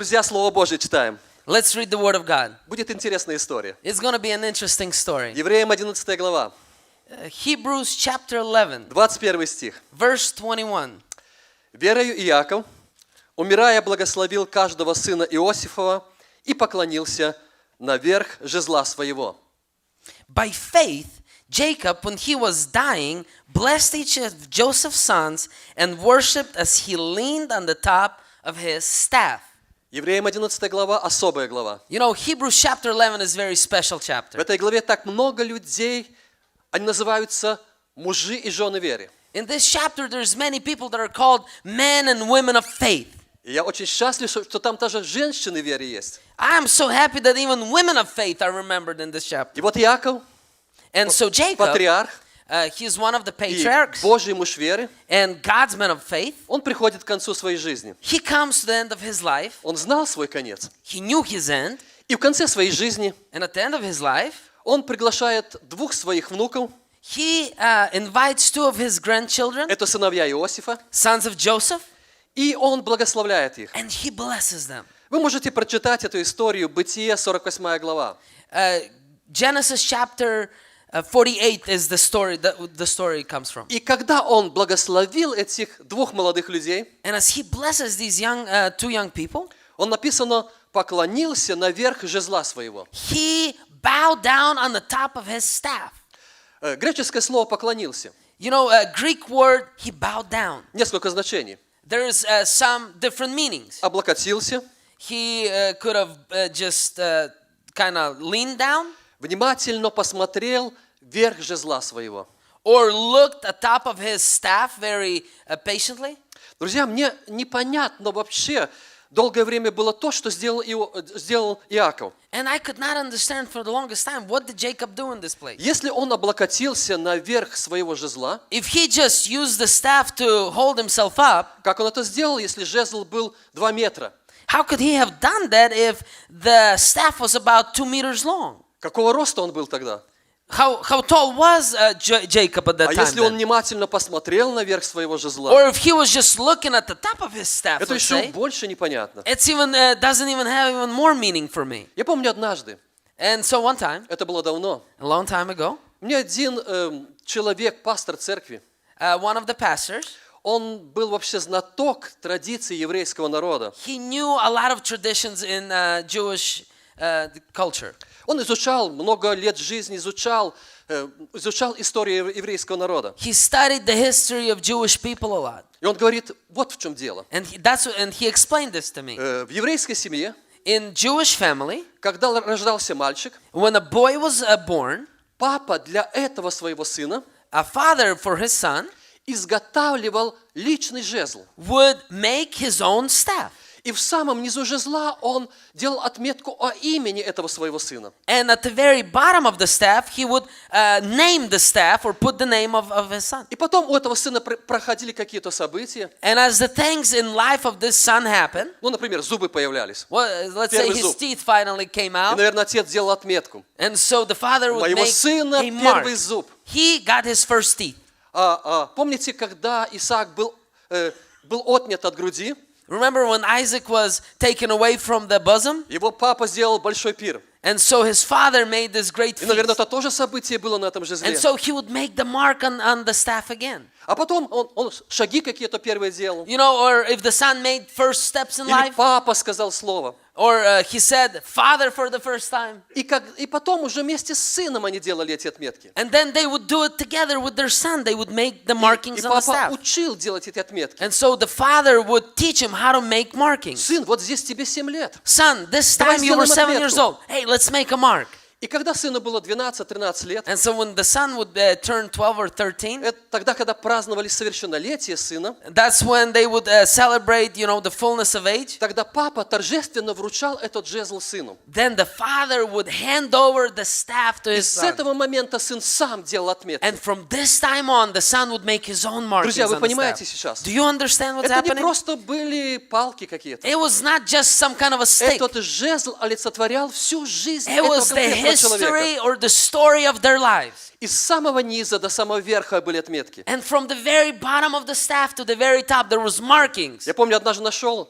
Друзья, Слово Божье читаем. Let's read the Word of God. Будет интересная история. It's going to be an interesting story. Евреям 11 глава, Hebrews chapter 11, 21 стих. verse 21. «Верою Иаков, умирая, благословил каждого сына Иосифова и поклонился на верх жезла своего». By faith, Jacob, when he was dying, blessed each of Joseph's sons and worshipped as he leaned on the top of his staff. Евреям 11 глава, особая глава. You know, Hebrews chapter 11 is a very special В chapter. этой главе так много людей, они называются мужи и жены веры. In this chapter, there's many people that are called men and women of faith. И я очень счастлив, что там даже женщины веры есть. I am so happy that even women of faith are remembered in this chapter. И вот Иаков, And so Jacob, патриарх he's one of the и patriarchs Божий муж веры, and God's man of faith. он приходит к концу своей жизни. He comes to the end of his life. Он знал свой конец. He knew his end. И в конце своей жизни And at the end of his life, он приглашает двух своих внуков, he invites two of his grandchildren, это сыновья Иосифа, sons of Joseph, и он благословляет их. and he blesses them. Вы можете прочитать эту историю, Бытие, 48 глава. Genesis chapter 48 is the story that the story comes from. И когда он благословил этих двух молодых людей, And as he blesses these two young people, он написано, поклонился на верх жезла своего. he bowed down on the top of his staff. Греческое слово «поклонился». You know, a Greek word, he bowed down. Несколько значений. There's some different meanings. Облокотился, He could have just kind of leaned down, внимательно посмотрел верх жезла своего. or looked atop of his staff very patiently. Друзья, мне непонятно вообще, долгое время было то, что сделал Иаков. And I could not understand for the longest time, what did Jacob do in this place? Если он облокотился на верх своего жезла, If he just used the staff to hold himself up, как он это сделал, если жезл был 2 метра? how could he have done that if the staff was about 2 meters long? Какого роста он был тогда? How tall was Jacob at that А time если он then? внимательно посмотрел на верх своего жезла, Or if he was just looking at the top of his staff, это let's еще say, больше непонятно. it's even doesn't even have even more meaning for me. Я помню однажды, And so one time, это было давно, a long time ago, мне один человек, пастор церкви, one of the pastors, он был вообще знаток традиций еврейского народа. he knew a lot of traditions in Jewish culture. Он изучал много лет жизни, изучал историю еврейского народа. He studied the history of Jewish people a lot. И он говорит, вот в чем дело. And he explained this to me. В еврейской семье, In Jewish family, когда рождался мальчик, when a boy was born, папа для этого своего сына a father for his son изготавливал личный жезл. would make his own staff. И в самом низу жезла он делал отметку о имени этого своего сына. And at the very bottom of the staff, he would name the staff or put the name of his son. И потом у этого сына проходили какие-то события. And as the things in life of this son happened, Ну, например, зубы появлялись. well, let's say Первый his зуб. teeth finally came И, out, наверное, отец делал отметку. and so the father would Моего make сына a mark. первый зуб. He got his first teeth. Помните, когда Исаак был отнят от груди, Remember when Isaac was taken away from the bosom? его папа сделал большой пир. And so his father made this great И, наверное, feast. это тоже событие было на этом жезле. And so he would make the mark on the staff again. А потом он шаги какие-то первые делал. You know, or if the son made first steps in Или life, папа сказал слово. or he said father for the first time. И потом уже вместе с сыном они делали эти отметки. And then they would do it together with their son. They would make the И markings on the папа staff. учил делать эти отметки. And so the father would teach him how to make markings. Сын, вот здесь тебе 7 лет. Son, this Давай time you were сделаем 7 years отметку. old. Hey, let's make a mark. И когда сыну было 12-13 лет, And so when the son would turn 12 or 13, это тогда, когда праздновали совершеннолетие сына, that's when they would celebrate, you know, the fullness of age. тогда папа торжественно вручал этот жезл сыну. Then the father would hand over the staff to И his с son. этого момента сын сам делал отметки. And from this time on, the son would make his own markings Друзья, вы on the понимаете staff. сейчас? Do you understand what's Это не happening? просто были палки какие-то. It was not just some kind of a stick. Этот жезл олицетворял всю жизнь It этого was the конкретного history человека. or the story of their lives. И с самого низа до самого верха были отметки. And from the very bottom of the staff to the very top, there was markings. Я помню, однажды нашел,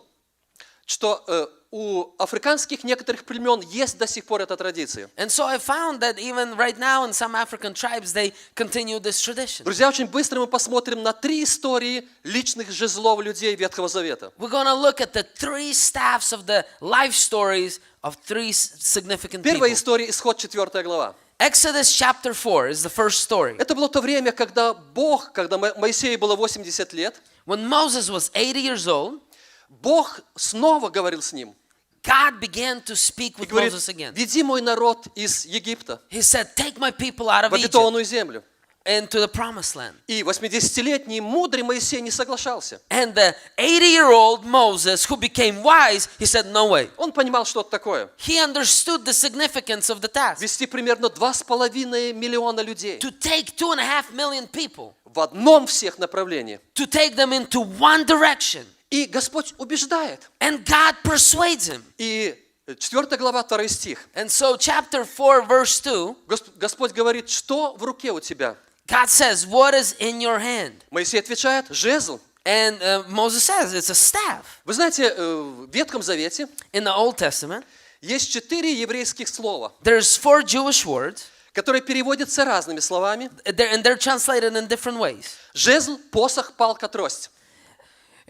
что у африканских некоторых племен есть до сих пор эта традиция. And so I found that even right now in some African tribes, they continue this tradition. Друзья, очень быстро мы посмотрим на 3 истории личных жезлов людей Ветхого Завета. We're going to look at the 3 staffs of the life stories of 3 significant people. Первая история, Исход 4 глава. Exodus chapter 4 is the first story. Это было то время, когда Бог, когда Моисею было 80 лет, When Moses was 80 years old, Бог снова говорил с ним. God began to speak И with говорит, Moses again. веди мой народ из Египта He said, take my people out of в Egypt обетованную землю. into the promised land. И 80-летний мудрый Моисей не соглашался. And the 80-year-old Moses, who became wise, he said, no way. Он понимал, что это такое. He understood the significance of the task. Вести примерно 2,5 миллиона людей To take 2.5 million people, в одном всех направлении. to take them into one direction. И Господь убеждает. And God persuades him. И 4 глава, 2 стих. And so chapter 4, verse 2, Господь говорит, что в руке у тебя? God says, what is in your hand? Моисей отвечает, жезл. And Moses says, it's a staff. Вы знаете, в Ветхом Завете In the Old Testament, есть 4 еврейских слова, there's 4 Jewish words, которые переводятся разными словами. and they're translated in different ways. Жезл, посох, палка, трость.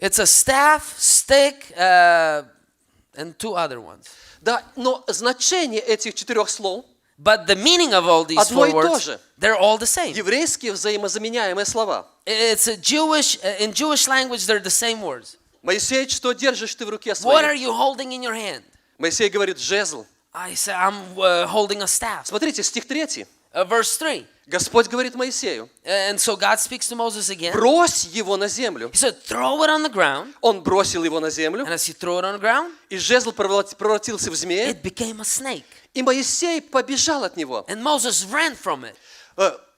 It's a staff, stick, and 2 other ones. Да, но значение этих 4 слов But the meaning of all these одно 4 и то words, же. they're all the same. Еврейские взаимозаменяемые слова. It's a Jewish, in Jewish language, they're the same words. Моисей, что держишь ты в руке What are своей? you holding in your hand? Моисей говорит, жезл. I say, I'm holding a staff. Смотрите, стих 3. Verse 3. Господь говорит Моисею, And so God speaks to Moses again. брось его на землю. He said, throw it on the ground. Он бросил его на землю, And as he threw it on the ground, и жезл превратился в змея, it became a snake. и Моисей побежал от него. And Moses ran from it.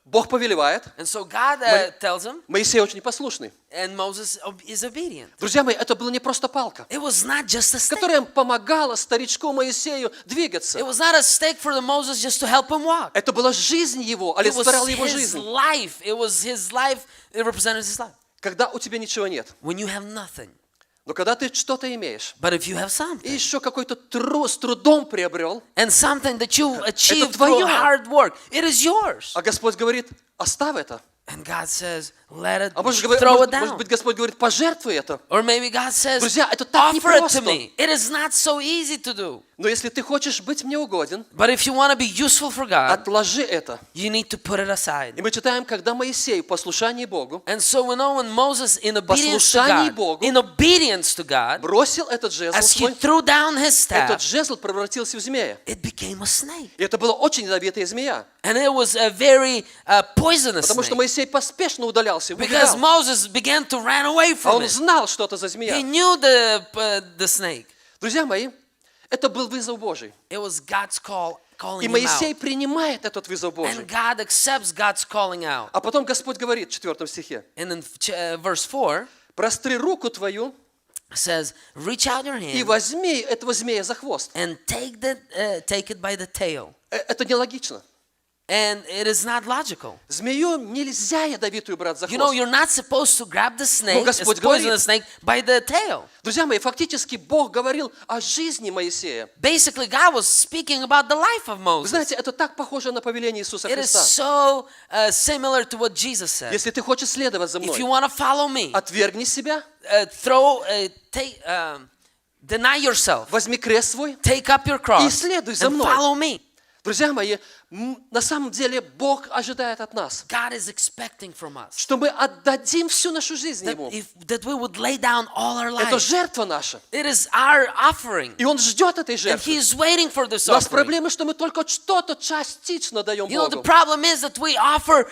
Бог повелевает, And so God tells him, Моисей очень послушный. and Moses is obedient. Друзья мои, это была не просто палка, It was not just a stick. которая помогала старичку Моисею двигаться. It was not a stick for the Moses just to help him walk. Это была жизнь его, It was олицетворяла его his жизнь. life. It was his life. It represented his life. Когда у тебя ничего нет, When you have nothing. но когда ты что-то имеешь, But if you have и something, еще какой-то с трудом приобрел, and something that you achieved твое. through hard work, it is yours. а Господь говорит, оставь это. And God says, let it, А может throw it быть, down. Господь говорит, пожертвуй это. Or maybe God says, Друзья, это так offer it to непросто. me. It is not so easy to do. Но если ты хочешь быть мне угоден, But if you want to be useful for God, отложи это. you need to put it aside. И мы читаем, когда Моисей в послушании Богу And so we know when Moses, in obedience to Послушании God, Богу, in obedience to God, бросил этот жезл as he свой, threw down his этот staff, жезл превратился в змея. it became a snake. И это была очень ядовитая змея, And it was a very poisonous потому что snake. Моисей поспешно удалялся, Because убегал. Moses began to run away А from он it. знал, что это за He змея. knew the snake. Друзья мои, это был вызов Божий. It was God's calling И him Моисей out. принимает этот вызов Божий. And God accepts God's calling out. А потом Господь говорит в 4 стихе, And in verse 4 простри руку твою says, reach out your и hand возьми этого змея за хвост. and take it by the tail. Это нелогично. And it is not logical. Змею нельзя ядовитую брать за You know, хвост. you're not supposed to grab the snake, this Господь говорит. poisonous snake, by the tail. Друзья мои, фактически Бог говорил о жизни Моисея. Basically, God was speaking about the life of Вы Moses. знаете, это так похоже на повеление Иисуса It is Христа. so similar to what Jesus said. Если ты хочешь следовать за If you мной, want to follow me, отвергни себя, deny yourself, возьми крест свой. take up your cross, И следуй за and мной. follow me. Друзья мои, на самом деле Бог ожидает от нас, God is expecting from us что мы отдадим всю нашу жизнь Ему. that we would lay down all our Это life. жертва наша. It is our offering, И Он ждет этой and жертвы. He is waiting for this У нас offering. проблема, что мы только что-то частично даем You know, the Богу. problem is that we offer,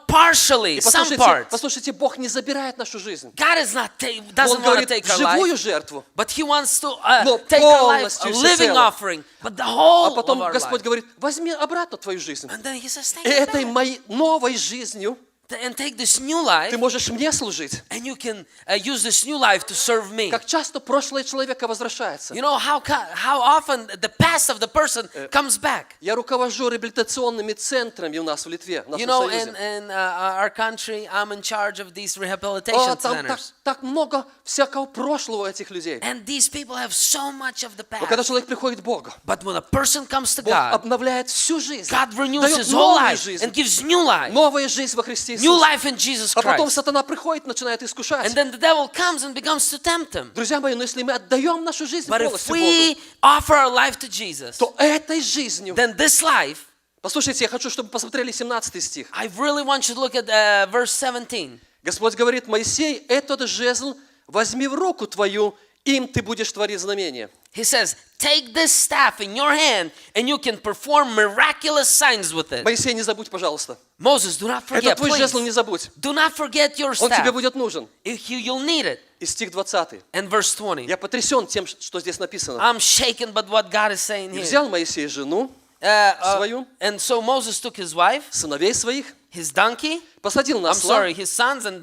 partially, И some послушайте, parts. послушайте, Бог не забирает нашу жизнь. God is not Он doesn't want to говорит, take our живую life, жертву. but He wants to Но take our life, a полностью, living всецело. offering, but the whole А потом of our Господь life. говорит, возьми обратно твою жизнь. And then He says, take И it этой back. моей новой жизнью and take this new life, ты можешь мне служить. and you can use this new life to serve me. Как часто прошлое человека возвращается. You know how often the past of the person comes back. Я руковожу реабилитационными центрами у нас в Литве, в You нашем know, союзе. in our country, I'm in charge of these rehabilitation Там centers. так много всякого прошлого у этих людей. And these people have so much of the Но когда past. человек приходит к Богу, But when a person comes to Бог God, обновляет всю жизнь, God renews дает his whole новую life жизнь, and gives new life. новая жизнь во Христе New Иисусе. life in Jesus А потом Christ. сатана приходит, начинает искушать. And then the devil comes and begins to tempt him. Друзья мои, но если мы отдаем нашу жизнь But if полностью we Богу, offer our life to Jesus, то этой жизнью... then this life, Послушайте, я хочу, чтобы посмотрели 17 стих. I really want you to look at verse 17. Господь говорит: Моисей, этот жезл возьми в руку твою, им ты будешь творить знамения. He says, take this staff in your hand and you can perform miraculous signs with it. Моисей, не забудь, пожалуйста. Moses, do not Это forget, твой please. жезл, не забудь. Do not forget your Он тебе staff. будет нужен. You'll need it. И стих 20. And verse 20. Я потрясен тем, что здесь написано. I'm shaken by what God is saying И here. взял Моисей жену свою, And so Moses took his wife, сыновей своих, his donkey, посадил на I'm осла sorry, his sons, and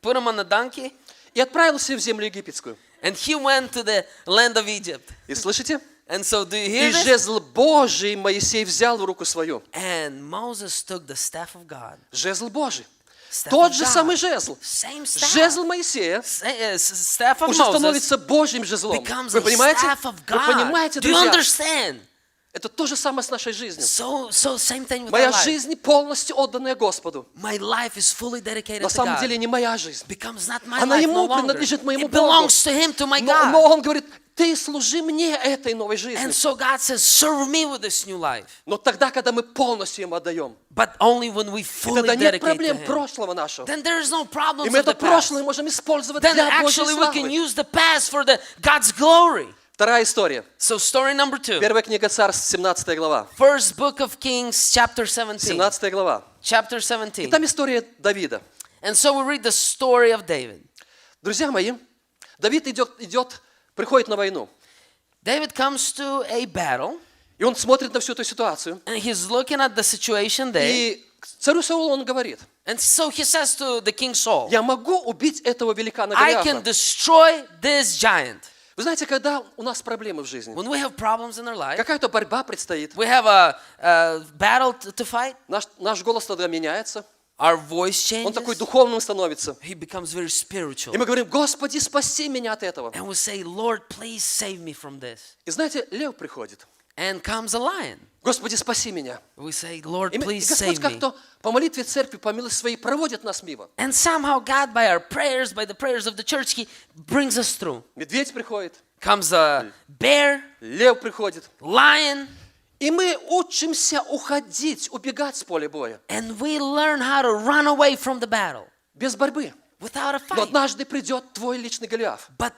put him on the donkey, и отправился в землю египетскую. and he went to the land of Egypt. И слышите? And so do you И hear this? жезл Божий Моисей взял в руку свою. And Moses took the staff of God. Жезл Божий. Staff Тот of же God. самый жезл. Same staff. Жезл Моисея Staff of уже Moses становится Божьим жезлом. becomes Вы a понимаете? staff of Вы God. понимаете, Do you друзья? understand? Это то же самое с нашей жизнью. So same thing with Моя our life. жизнь полностью отданная Господу. My life is fully dedicated На to самом God. деле не моя жизнь. Becomes not my Она life Ему no longer. принадлежит, моему It Богу. belongs to Him, to my Но God. Он говорит: ты служи мне этой новой жизнью. And so God says, serve me with this new life. Но тогда, когда мы полностью Ему отдаем, But only when we и fully тогда нет dedicate to проблем Him. прошлого нашего. Then there is no И problems мы of the это past. прошлое можем использовать Then для Божьей actually we can славы. use the past for God's glory. Вторая история. So story number 2. Первая книга Царств, 17 глава. First book of Kings, chapter 17. 17 глава. Chapter И 17. там история Давида. And so we read the story of David. Друзья мои, Давид приходит на войну. David comes to a battle, И он смотрит на всю эту ситуацию. and he's looking at the situation there. И царю Саулу он говорит: And so he says to the king Saul, я могу убить этого великана I can Голиафа. destroy this giant. Вы знаете, когда у нас проблемы в жизни, When we have problems in our life, какая-то борьба предстоит, we have a battle to fight, наш голос тогда меняется, our voice он такой changes, духовным становится. he becomes very spiritual. И мы говорим: Господи, спаси меня от этого. And we say, Lord, please save me from this. И знаете, лев приходит: And comes a lion. Господи, спаси меня. We say, Lord, И please Господь save me. как-то по молитве церкви, по милости своей, проводит нас мимо. And somehow God, by our prayers, by the prayers of the church, He brings us through. Медведь приходит, Comes a bear, лев приходит. lion, И мы учимся уходить, убегать с поля боя. and we learn how to run away from the battle Без борьбы. without a Но fight. однажды придет твой личный Голиаф. But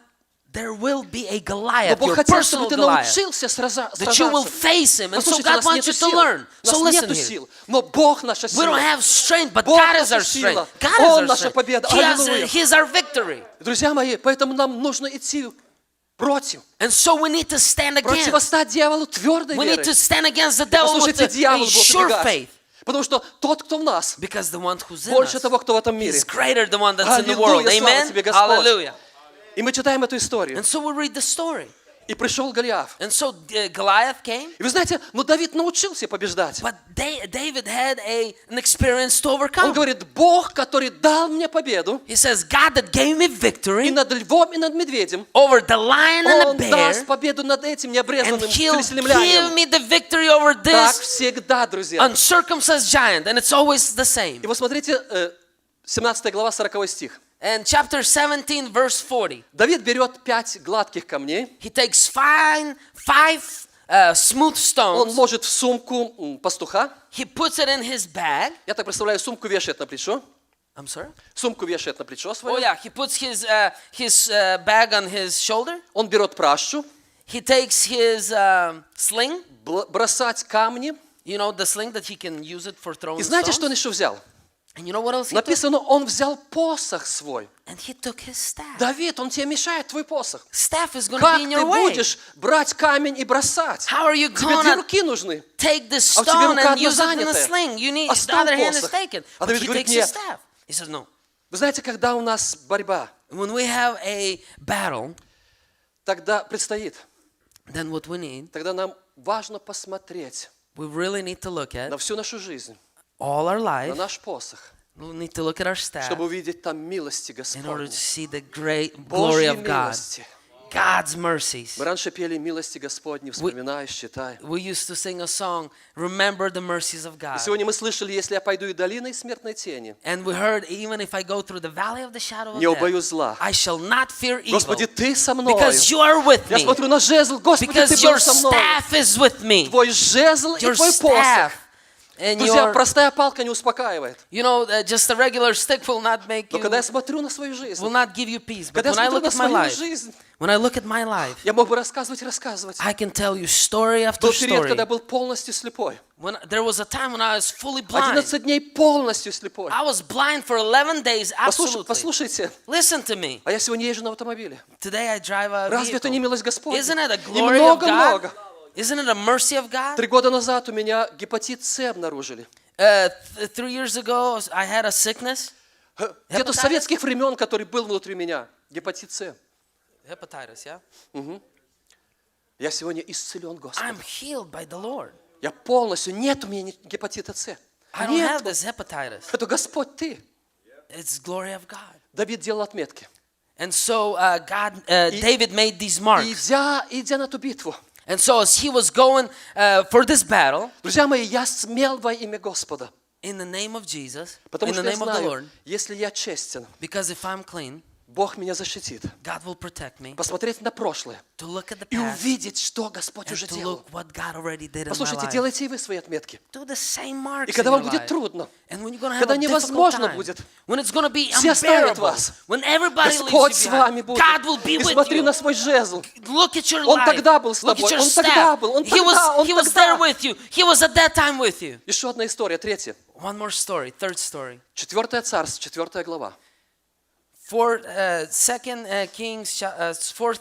there will be a Но Goliath, Бог your хотел, чтобы personal ты Goliath, научился that you will сражаться. face him. And so Послушайте, у God нас wants нету you to сил. learn. У нас So listen нету here. сил. Но Бог наша We don't сила. have strength, but Бог God is our наша сила. strength. God Он is our наша strength. победа. He Аллилуйя. is our victory. Друзья мои, поэтому нам нужно идти против. And so we need to stand against. Противостать дьяволу твердой We need верой. to stand against the devil with Послушайте, дьявол a будет sure убегать. faith. Потому что тот, кто в нас, Because the one who's in больше us того, кто в этом мире. is greater than the one that's in the Аллилуйя, world. слава Amen? тебе, Господь. Hallelujah. И мы читаем эту историю. And so we read the story. И пришел Голиаф. And so Goliath came, И вы знаете, но Давид научился побеждать. but David had an experience to Он overcome. говорит: Бог, который дал мне победу He says, God that gave me и victory над львом, и над медведем, over the lion and Он the даст bear, победу над этим and необрезанным He'll give филистимлянином. me the victory over Так this всегда, друзья. uncircumcised giant. And it's always the same. И вот смотрите, 17 глава, 40 стих. And chapter 17, verse 40. Давид берет 5 гладких камней, He takes five smooth он stones. ложит в сумку пастуха. He puts it in his bag. Я так представляю, сумку вешает на плечо. I'm sorry? Сумку вешает на плечо Oh свое. yeah, he puts his bag on his shoulder. Он берет пращу, He takes his sling. бросать камни. You know, the sling that he can use it for throwing И знаете, что он stones. еще взял? And you know what else he took? Написано, он взял посох свой. And he took his staff. Давид, он тебе мешает, твой посох. Staff is going to Как be in ты your way. будешь брать камень и бросать? How are you Тебе going 2 to руки нужны. take this А у тебя stone рука and одна use it in a занятая. sling? You need, the Оставь other hand is посох. taken. А But Давид he говорит: takes his нет, staff. He says, no. Вы знаете, когда у нас борьба, When we have a battle, тогда предстоит, then what we need, тогда нам важно посмотреть we really need to look на at всю нашу жизнь, all our на life. наш посох, We need to look at our staff чтобы увидеть там милости in order Господни, to see the great glory Божьи of God, милости. God's mercies. Мы раньше пели «Милости Господни», вспоминай, считай. We used to sing a song, Remember the mercies of И God. сегодня мы слышали, если я пойду и долиной смертной тени, And we heard, even if I go through the valley of the shadow of не death, убоюсь зла. I shall not fear evil, Господи, Ты со мной. because you are with Я me, смотрю на жезл, Господи, Ты because был your со мной. staff is with me, Твой жезл и your Твой посох. staff. And Друзья, your, простая палка не успокаивает. just a regular stick will not make Но you, когда я смотрю на свою жизнь, will not give you peace. But когда when я I смотрю look на at my свою life, жизнь, when I look at my life, я мог бы рассказывать и рассказывать. I can tell you story after Был период, story. когда я был полностью слепой. When there was a time when I was fully blind. 11 дней полностью слепой. I was blind for 11 days, absolutely. Послушайте, Listen to me. а я сегодня езжу на автомобиле. Today I drive a Разве это не vehicle. милость Господня? Isn't it a И glory of God? много-много. Isn't it a mercy of God? 3 года назад у меня гепатит С обнаружили. 3 years ago, I had a sickness. Где-то с советских времен, который был внутри меня. Гепатит С. Hepatitis, yeah? Я сегодня исцелен I'm Господом. healed by the Lord. Я полностью, нет у меня гепатита С. I don't have Нет, this hepatitis. это Господь Ты. It's glory of God. Давид делал отметки. And so David made these И marks. идя на ту битву, And so as he was going for this battle, друзья мои, я смел во имя Господа. in the name of Jesus, Потому in the что я name of the Lord, знаю, если я честен, because if I'm clean, Бог меня защитит. God will protect me. Посмотреть на прошлое To look at the и past увидеть, что Господь and уже to делал. look what God already did in my Послушайте, life. делайте и вы свои отметки. Do the same marks И in когда your вам будет life. трудно, And when you're going to have когда a difficult невозможно time, будет, when it's going to be все оставят unbearable, вас, when everybody leaves Господь you с вами behind, будет. God will be И with смотри you. на свой жезл. Look at your Он life. тогда был с Look at тобой, your он тогда staff. был, он He тогда. was there with you. He was at that time with you. Еще одна история, третья. One more story, third story. 4 Царств, 4 глава. 4th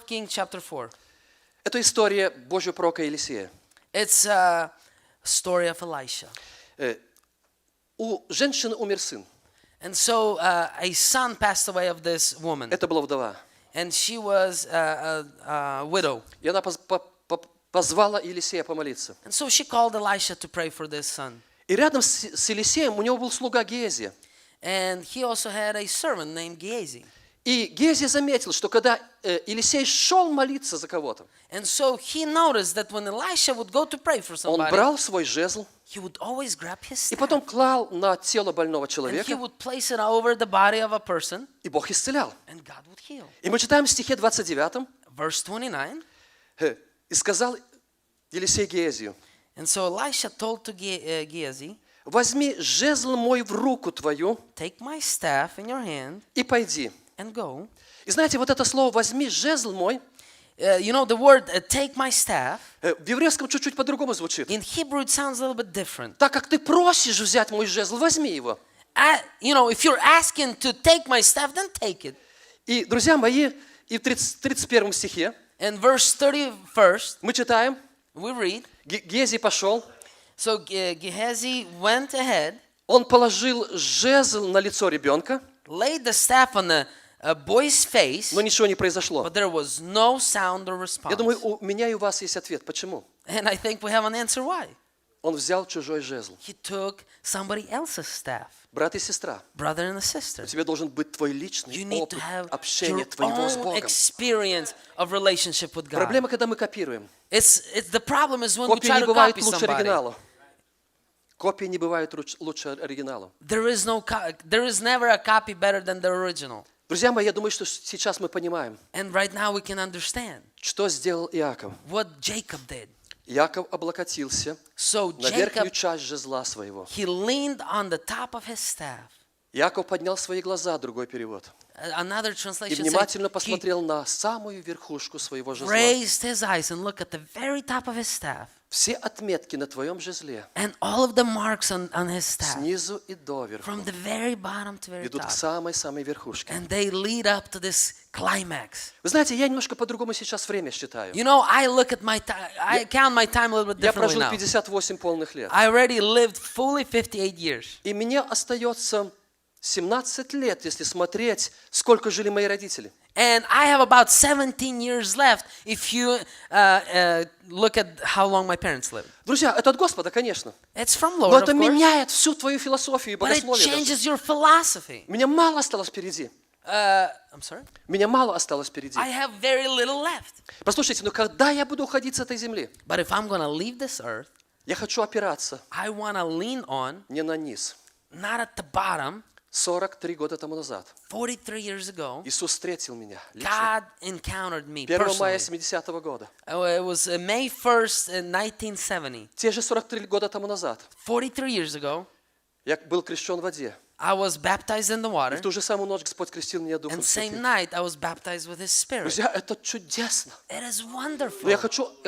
King chapter 4. Это история Божьего пророка Елисея. It's a story of Elisha. У женщины умер сын. And so a son passed away of this woman. Это была вдова. And she was a widow. И она позвала Елисея помолиться. And so she called Elisha to pray for this son. И рядом с Елисеем у него был слуга Геази. And he also had a servant named Gehazi. И Геази заметил, что когда Елисей шел молиться за кого-то, And so he noticed that when Elisha would go to pray for он somebody, брал свой жезл he would always grab his и staff. потом клал на тело больного And he человека, would place it over the body of a person, и Бог исцелял. and God would heal. И мы читаем в стихе 29, Verse 29. и сказал Елисей Геазию: And so Elisha told to Gehazi, возьми жезл мой в руку твою take my staff in your hand и пойди. and go. И знаете, вот это слово «возьми жезл мой» You know the word take my staff, в еврейском чуть-чуть по-другому звучит. in Hebrew it sounds a little bit different. Так как ты просишь взять мой жезл, возьми его. You know, if you're asking to take my staff, then take it. И, друзья мои, и в 31 стихе In verse 31st, мы читаем, we read, Геази пошел, so Gehazi went ahead, он положил жезл на лицо ребенка, laid the staff on the boy's face, но ничего не произошло. but there was no sound or response. Я думаю, у меня и у вас есть ответ. Почему? And I think we have an answer why. Он взял чужой жезл. He took somebody else's staff, Брат и сестра, brother and a у sister. тебя должен быть твой You личный need to опыт have общения your твоего с own Богом. experience of relationship with God. Проблема, когда мы копируем. It's the problem is when we Копии try не to бывают copy лучше somebody. оригинала. Копии не бывают лучше оригинала. There is never a copy better than the original. Друзья мои, я думаю, что сейчас мы понимаем, And right now we can understand что сделал Иаков. what Jacob did. Иаков облокотился So на верхнюю Jacob, часть жезла своего. he leaned on the top of his staff. Иаков поднял свои глаза, другой перевод, Another и translation says внимательно he посмотрел на самую верхушку своего жезла. raised his eyes and looked at the very top of his staff. Все отметки на твоем жезле, And all of the marks on his staff, снизу и доверху, from the very bottom to very ведут к top. самой-самой верхушке. And they lead up to this climax. Вы знаете, я немножко по-другому сейчас время считаю. You know, I look at my time, I count my time a little bit Я differently прожил now. 58 полных лет. I already lived fully 58 years. И мне остается 17 лет, если смотреть, сколько жили мои родители. And I have about 17 years left if you look at how long my parents lived. Друзья, это от Господа, конечно. It's from Но Lord, это of course, меняет всю твою философию и but it богословие. даже. changes your philosophy. Меня мало осталось впереди. I'm sorry? Меня мало осталось впереди. I have very little left. Послушайте, но когда я буду уходить с этой земли, But if I'm going to leave this earth, я хочу опираться I want to lean on, не на низ. not at the bottom. 43 года тому назад 43 years ago, Иисус встретил меня лично. God encountered me 1 мая personally. 70-го года. It was May 1st in 1970. Те же 43 года тому назад 43 years ago, я был крещен в воде. I was baptized in the И water. в ту же самую ночь Господь крестил меня Духом And same Святым. night, I was baptized with His Spirit. Друзья, это чудесно. It is Но wonderful. я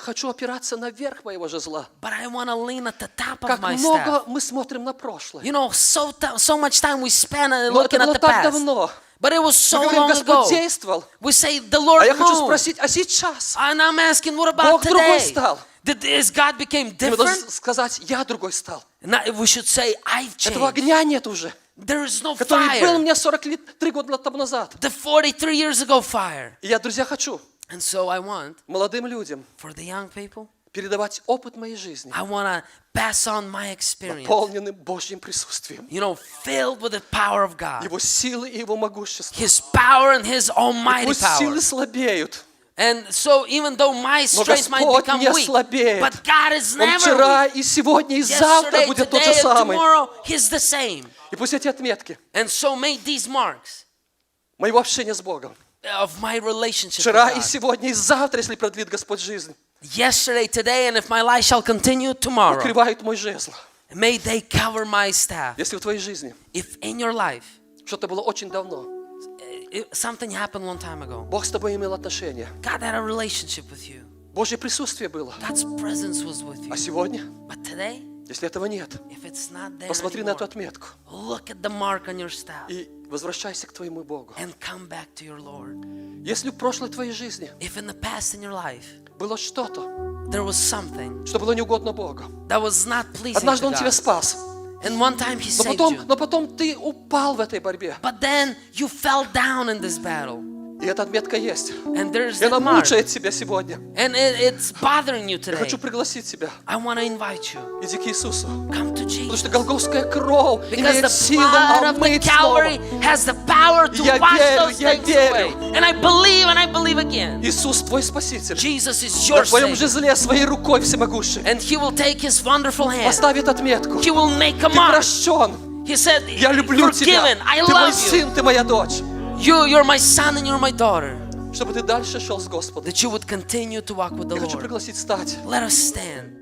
хочу опираться на верх моего жезла. But I want to lean at the top of Как my много staff. мы смотрим на прошлое. You know, so much time we spend Но это looking at было the так past. давно. But it was Мы so говорим, long Господь ago. действовал. We say, the Lord А я хочу moved. спросить, а сейчас? And I'm asking, what about Бог другой today? стал. Is God became И мы должны different? сказать, я другой стал. Now, we should say, I've Этого changed. огня нет уже, There is no который был у fire. меня 43 года тому назад. The 43 years ago fire. И я, друзья, хочу And so I want, молодым людям for the young people, передавать опыт моей жизни, I want to pass on my experience. наполненным Божьим присутствием. You know, filled with the power of God. Его силы и Его могущество. His power and His almighty Пусть power. силы слабеют, And so even though my но strength might Господь become не weak, слабеет. but God is Он never вчера weak. и сегодня и завтра Yesterday, будет тот же today, and самый. tomorrow, He's the same. И пусть эти отметки And so make these marks моего общения с Богом, of my relationship with вчера и God. сегодня и завтра, если продлит Господь жизнь, Yesterday, today, and if my life shall continue tomorrow, укрывают мой жезл. may they cover my staff. Если в твоей жизни If in your life, что-то было очень давно, something happened a long time ago, Бог с тобой имел отношения, God had a relationship with you. Божье присутствие было. God's presence was with А you. сегодня, But today, если этого нет, if it's not there посмотри на эту anymore, отметку look at the mark on your staff и возвращайся к твоему Богу. and come back to your Lord. Если в прошлой твоей жизни If in the past in your life, было что-то, there was something что было неугодно Богу, that was not pleasing однажды to Он тебя God, спас, and one time He но saved you, потом ты упал в этой борьбе. but then you fell down in this battle, И эта отметка есть. and there's И that она mark, мучает тебя сегодня. and it's bothering you Я today. хочу пригласить тебя. I want to invite you, Иди к Иисусу. come to Потому что Jesus, Голгофская кровь because имеет the силу blood of the омыть Calvary снова. has the power to Я wash верю, those я things верю. away. And I believe again. Иисус твой Спаситель. Jesus is На your твоем Savior. жезле своей рукой всемогущей And He will take His wonderful hand. поставит отметку. He will make a Ты mark. прощен. He said, Я люблю тебя. forgiven. I Ты мой love you. сын, ты моя дочь. You're my son and you're my daughter. Чтобы ты дальше шел с Господом. That you would continue to walk with the Я хочу Lord. пригласить стать. Let us stand.